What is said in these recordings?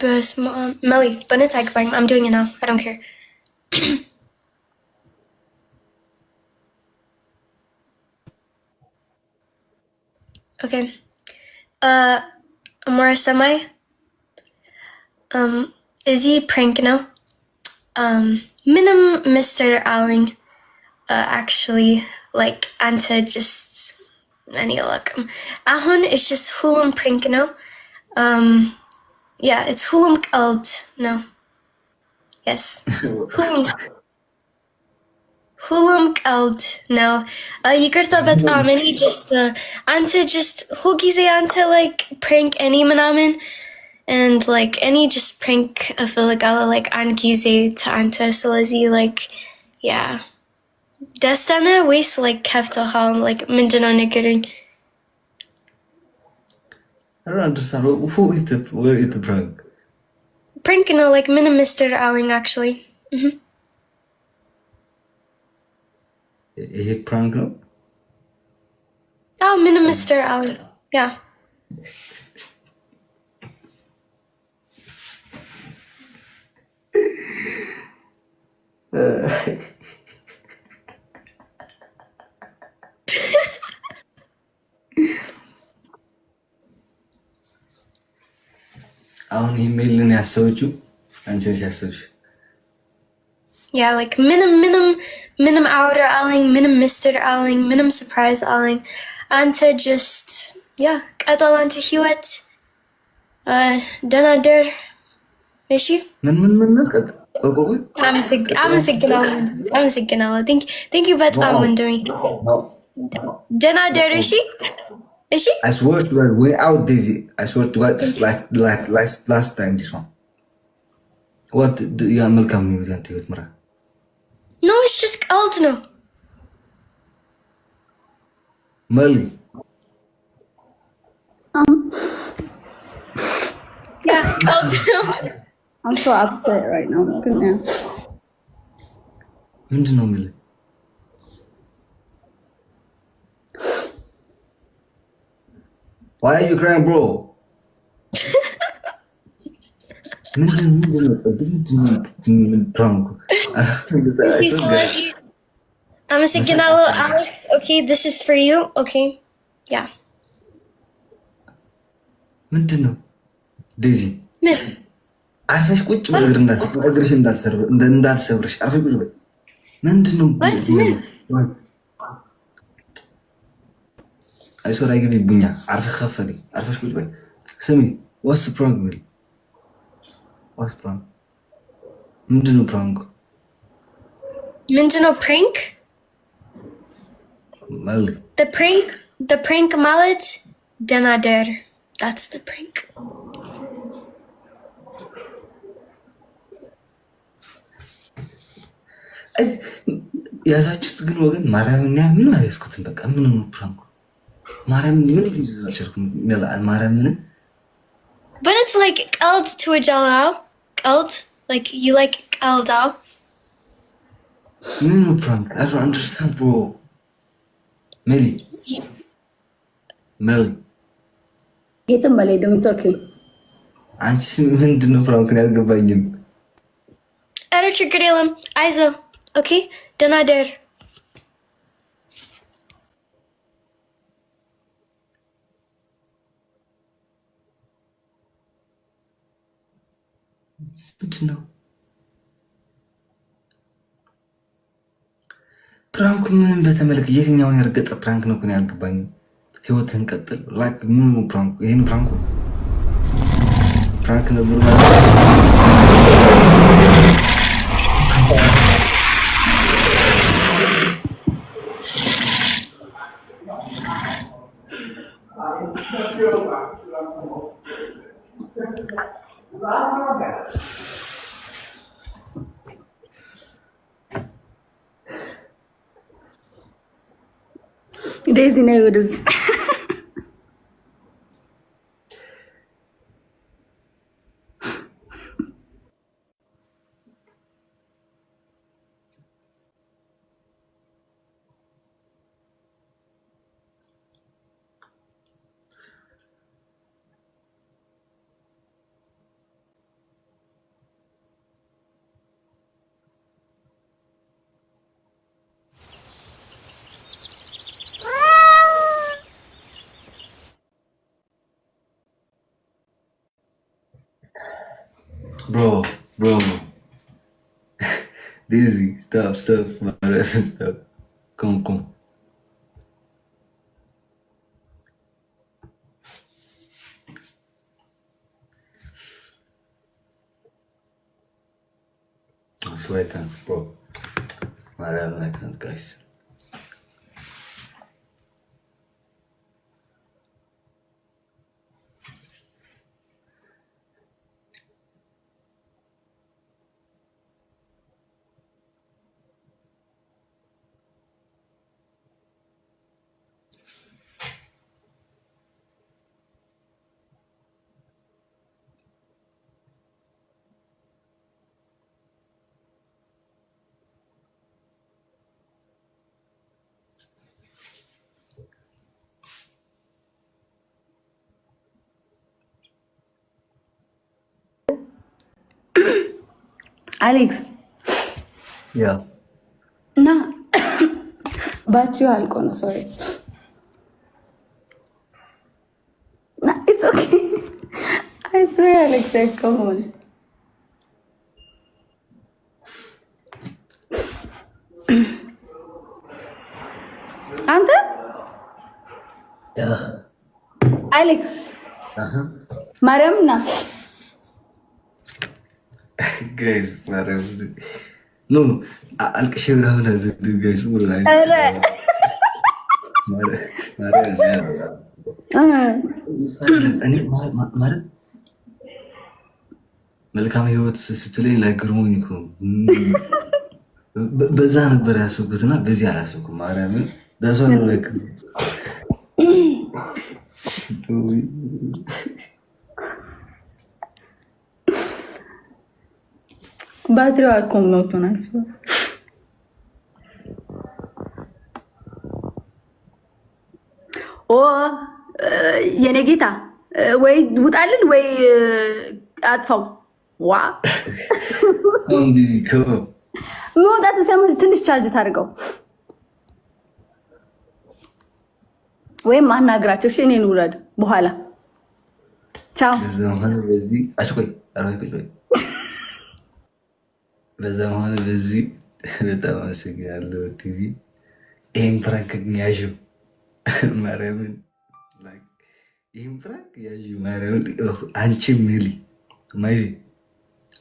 Melly, but it's fine. I'm doing it now. I don't care. Okay. Amora Semi. Izzy prank now. Minim Mr. Alling. Actually, like Anta just any luck. Ahun is just Hulum prank now. Yeah, it's Hulum Kalt. No. Yes. Hulum Kalt. No. Yikarta bet Amen. Just Anta just Hugize Anta like prank any manamen. And like any just prank a Filigala like Angize to Anta Salazi like yeah. Destana waste like Kefta Hall like Mindano Niggering. I don't understand. Where is the prank? Prank, you know, like Minim Mr. Alling actually. He prank no? Oh, Minim Mr. Alling. Yeah. አሁን ኢሜይልን ያሰውችው አንቺስ ያሰውሽ Yeah, like minim outer Alling, minim Mr. Alling, minim surprise Alling. Ante just yeah, ቀጠል አንተ ህይወት ደህና ደር እሺ ምን ቀጥ ቆቆይ አመሰግናለሁ thank you በጣም ወንድሜ ደህና ደር እሺ እሺ I swear to God we're out Daisy I swear to God this like last time this one what do you መልካም ነው ያንተ ህይወት ምራ No, it's just ቀልድ ነው Melly yeah ቀልድ ነው I'm so upset right now. Goodness. ምንድነው የሚለው Why are you crying, bro? አመሰግናለሁ Alex. Okay, this is for you. Okay. Yeah. ምንድነው ዴዚ አርፈሽ ቁጭ በእግርነት እግርሽ እንዳልሰብርሽ አርፈሽ ቁጭ በይ ምንድነው አይሶራ ይግቢ ቡኛ አርፈሽ ከፈሊ አርፈሽ ቁጭ በይ ስሚ what's the problem what's the problem ምንድነው ፕራንክ Melly the prank ማለት ደህና ደር that's the prank ያዛችሁት ግን ወገን ማርያምን ምን አልያዝኩትም በቃ ምን ነው ፕራንክ ማርያምን ምን ይዘልሽልኩም ማርያምን but it's like ቀልድ to a jalao ቀልድ like you like ቀልድ out ምን ነው ፕራንክ I don't understand bro Melly የትም መላይ ደምቶ ኦኬ አንቺ ምንድነው ፕራንክ ነው ያልገባኝም ኧረ ችግር የለም አይዞህ ኦኬ ደህና ደር ምንድነው ፕራንኩ ምንም በተመለከተ የትኛውን ያርገጠ ፕራንክ ነው ግን ያልገባኝ ህይወትን ቀጥል ላይክ ምን ነው ፕራንኩ ይሄን ፕራንክ ነው ብሩ Daisy ነውድዝ bro. Dizzy, stop. Stop. Come. I swear I can't, bro. I can't, guys. አሌክስ ያ እና ባትሪው አልቆ ነው። ሶሪ ኢትስ ኦኬ አይ ስዌር አሌክስ come on አንተ አሌክስ ማርያምና guys, no, alkış evladı guys burada. እኔ ማለት መልካም ህይወት ስትለኝ ላይ ግርሞኝ እኮ በዛ ነበር ያሰብኩትና በዚህ አላሰብኩም። ማርያምን ዳሰው ነው ለክ ባትሪው አልቆም ነው ተናስ ኦ የኔ ጌታ ወይ ውጣልን ወይ አጥፋው ዋ እንደዚህ ከሆነ መውጣት ሲያመል ትንሽ ቻርጅ ታድርገው ወይም አናግራቸው። እሺ እኔን ውረድ በኋላ ቻው። በዚህ አጭቆይ አርባይ በዛማን በዚህ በጣም አመሰግናለሁ። ቲዚ ይሄን ፕራንክ ያዥው ማርያምን ላይክ ይሄን ፕራንክ ያዥው ማርያምን አንቺ ሜሊ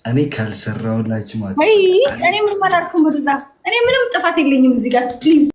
እኔ ካልሰራሁላችሁ ማለት እኔ ምንም አላልኩም። እኔ ምንም ጥፋት የለኝም እዚህ ጋር ፕሊዝ